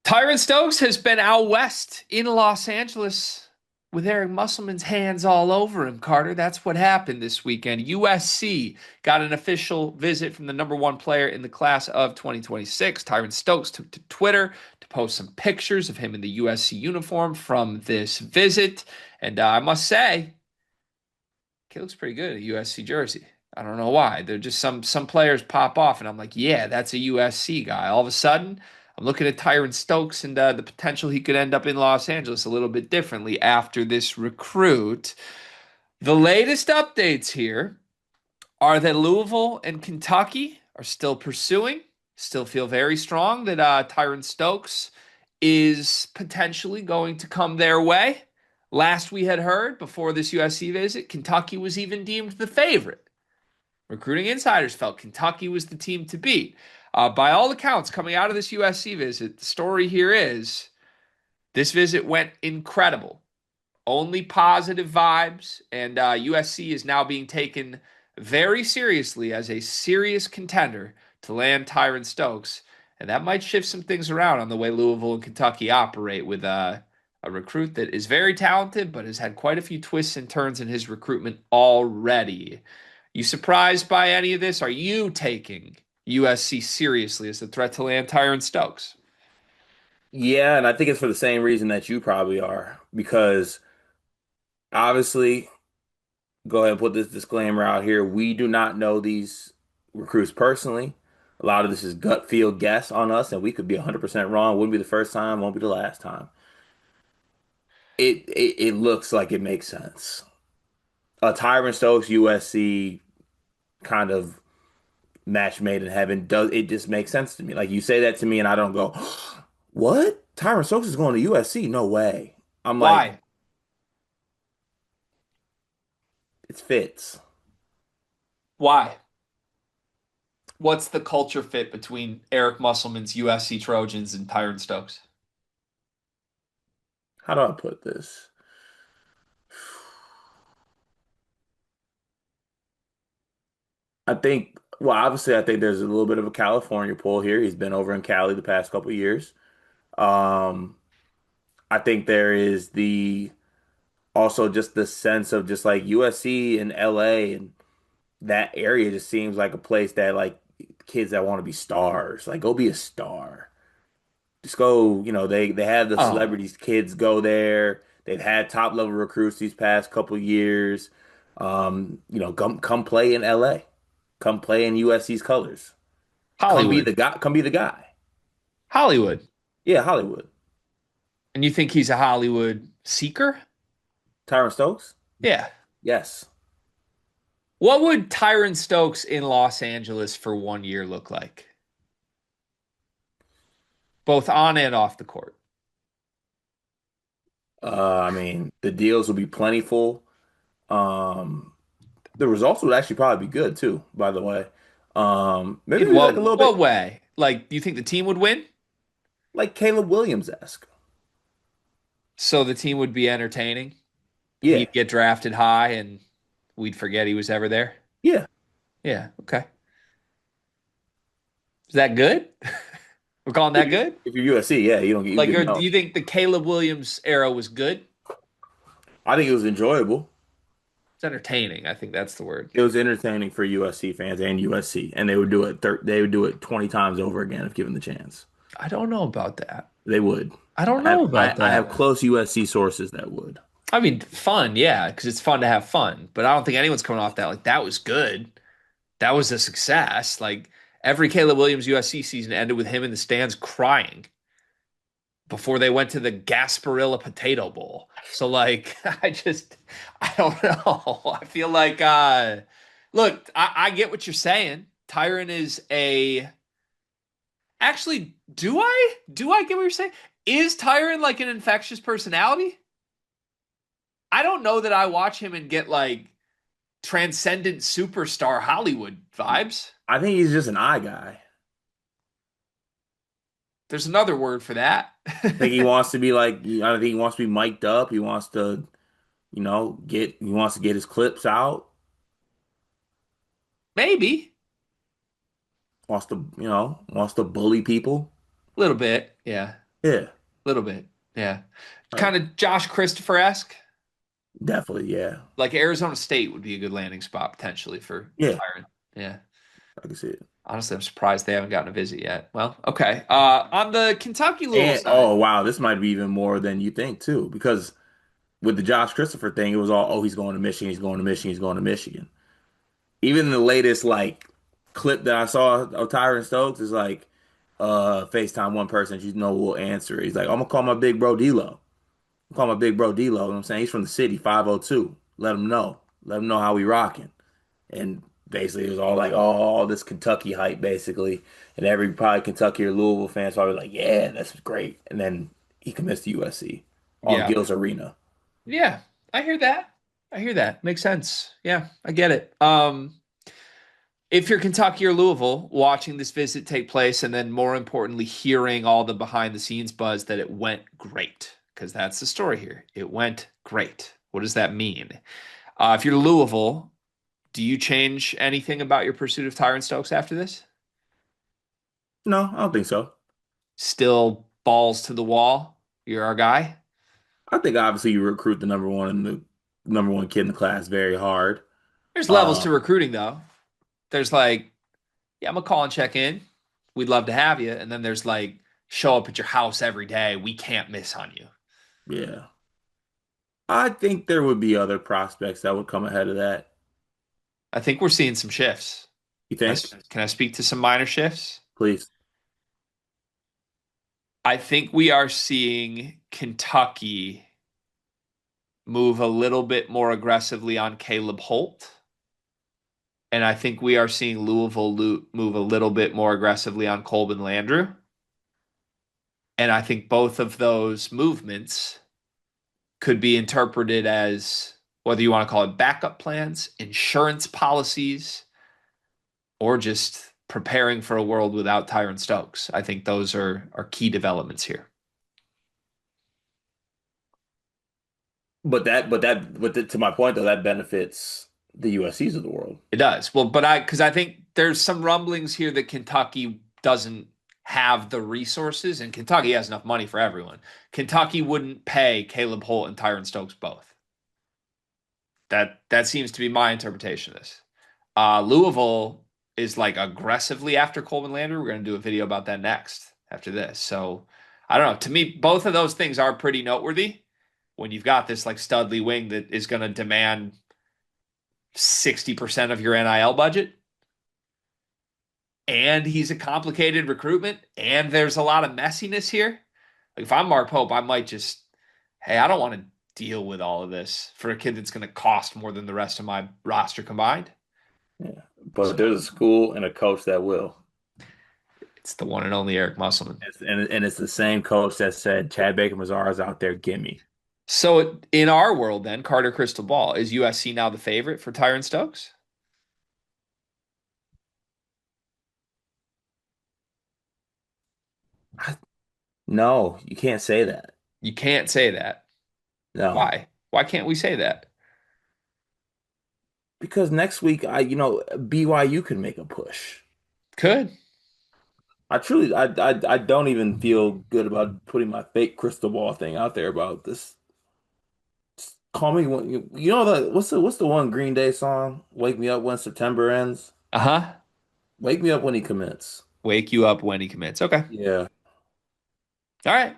Tyran Stokes has been out west in Los Angeles with Eric Musselman's hands all over him, Carter. That's what happened this weekend. USC got an official visit from the number one player in the class of 2026. Tyran Stokes took to Twitter to post some pictures of him in the USC uniform from this visit. And I must say, he looks pretty good in a USC jersey. I don't know why. They're just some players pop off, and I'm like, yeah, that's a USC guy. All of a sudden, I'm looking at Tyron Stokes and the potential he could end up in Los Angeles a little bit differently after this recruit. The latest updates here are that Louisville and Kentucky are still pursuing, still feel very strong that Tyron Stokes is potentially going to come their way. Last we had heard before this USC visit, Kentucky was even deemed the favorite. Recruiting insiders felt Kentucky was the team to beat. By all accounts, coming out of this USC visit, the story here is this visit went incredible. Only positive vibes, and USC is now being taken very seriously as a serious contender to land Tyron Stokes. And that might shift some things around on the way Louisville and Kentucky operate with a recruit that is very talented, but has had quite a few twists and turns in his recruitment already. You surprised by any of this? Are you taking USC seriously as a threat to land Tyron Stokes? Yeah, and I think it's for the same reason that you probably are, because obviously, go ahead and put this disclaimer out here. We do not know these recruits personally. A lot of this is gut feel guess on us, and we could be 100% wrong. Wouldn't be the first time, won't be the last time. It looks like it makes sense. Tyron Stokes, USC kind of match made in heaven. Does it just make sense to me? Like you say that to me, and I don't go, "What? Tyron Stokes is going to USC? No way." I'm like, Why? it fits. Why? What's the culture fit between Eric Musselman's USC Trojans and Tyron Stokes? How do I put this? I think, well, obviously, I think there's a little bit of a California pull here. He's been over in Cali the past couple of years. Um, I think there is the also just the sense of just like USC and LA and that area just seems like a place that like kids that want to be stars, like go be a star. Just go, they have the Oh, celebrities kids go there. They've had top level recruits these past couple of years. Come play in LA. Come play in USC's colors. Come be Hollywood. the guy. Come be the guy. Hollywood. Yeah, Hollywood. And you think he's a Hollywood seeker? Tyron Stokes? Yeah. Yes. What would Tyron Stokes in Los Angeles for 1 year look like, both on and off the court? I mean, the deals will be plentiful. Um, the results would actually probably be good too, by the way. Maybe In be like a little what bit way? Like, do you think the team would win? like Caleb Williams-esque. So the team would be entertaining. Yeah. He'd get drafted high and we'd forget he was ever there. Yeah. Yeah, okay. Is that good? We're calling that good? If you're USC, yeah, you Like, get or do no. you think the Caleb Williams era was good? I think it was enjoyable. It's entertaining. I think that's the word. It was entertaining for USC fans and USC, and they would do it 20 times over again if given the chance. I don't know about that. They would. I don't I know have I, about I have that. close USC sources that would. I mean, fun, yeah, because it's fun to have fun. But I don't think anyone's coming off that like that was good. That was a success. Like every Caleb Williams USC season ended with him in the stands crying before they went to the Gasparilla Potato Bowl. So like I don't know. I feel like look, I get what you're saying. Tyron is a actually do I get what you're saying? Is Tyron like an infectious personality? I don't know that I watch him and get like transcendent superstar Hollywood vibes. I think he's just an eye guy. There's another word for that. I think he wants to be like. I think he wants to be mic'd up. He wants to, he wants to get his clips out. Maybe Wants to bully people. a little bit. Yeah. Yeah, A little bit. Yeah. like Kind of Josh Christopher-esque. definitely. Yeah, Like Arizona State would be a good landing spot potentially for yeah, Tyron. Yeah. I can see it. Honestly, I'm surprised they haven't gotten a visit yet. Well, okay. On the Kentucky Louisville And side, oh wow, this might be even more than you think too, because with the Josh Christopher thing, it was all, oh, he's going to Michigan, he's going to Michigan, he's going to Michigan. Even the latest like clip that I saw of Tyron Stokes is like, FaceTime one person that you know will answer. He's like, I'm gonna call my big bro D-Lo. Call my big bro D-Lo. You know what I'm saying? He's from the city, 502. Let him know. Let him know how we rocking. And basically it was all like, oh, all this Kentucky hype basically. And every probably Kentucky or Louisville fans probably like, yeah, that's great. And then he commits to USC on yeah. Gil's Arena. Yeah. I hear that. I hear that. Makes sense. Yeah, I get it. If you're Kentucky or Louisville watching this visit take place, and then more importantly, hearing all the behind the scenes buzz that it went great, because that's the story here. It went great. What does that mean? If you're Louisville, do you change anything about your pursuit of Tyron Stokes after this? No, I don't think so. Still balls to the wall? You're our guy? I think obviously you recruit the number one kid in the class very hard. There's levels Uh, to recruiting, though. There's like, yeah, I'm gonna call and check in. We'd love to have you. And then there's like, show up at your house every day. We can't miss on you. yeah. I think there would be other prospects that would come ahead of that. I think we're seeing some shifts. You Can think? can I speak to some minor shifts? Please. I think we are seeing Kentucky move a little bit more aggressively on Caleb Holt. And I think we are seeing Louisville move a little bit more aggressively on Colbin Landrew. And I think both of those movements could be interpreted as whether you want to call it backup plans, insurance policies, or just preparing for a world without Tyron Stokes. I think those are key developments here. To my point though, that benefits the USCs of the world. It does. Well, but because I think there's some rumblings here that Kentucky doesn't have the resources, and Kentucky has enough money for everyone. Kentucky wouldn't pay Caleb Holt and Tyron Stokes both. That seems to be my interpretation of this. Louisville is like aggressively after Coleman Lander. We're going to do a video about that next after this. So I don't know. To me, both of those things are pretty noteworthy when you've got this like Studley wing that is going to demand 60% of your NIL budget. And he's a complicated recruitment, and there's a lot of messiness here. Like if I'm Mark Pope, I might just, hey, I don't want to deal with all of this for a kid that's going to cost more than the rest of my roster combined. Yeah. But So there's a school and a coach that will. it's the one and only Eric Musselman. And it's the same coach that said Chad Baker Mazara's out there, gimme. So in our world, then Carter Crystal Ball is USC now the favorite for Tyron Stokes? No, you can't say that. You can't say that. No. Why? Why can't we say that? Because next week BYU can make a push. Could. I don't even feel good about putting my fake crystal ball thing out there about this. Just call me when you know what's the one Green Day song? Wake me up when September ends. Uh-huh. Wake me up when he commits. Wake you up when he commits. Okay. Yeah. All right.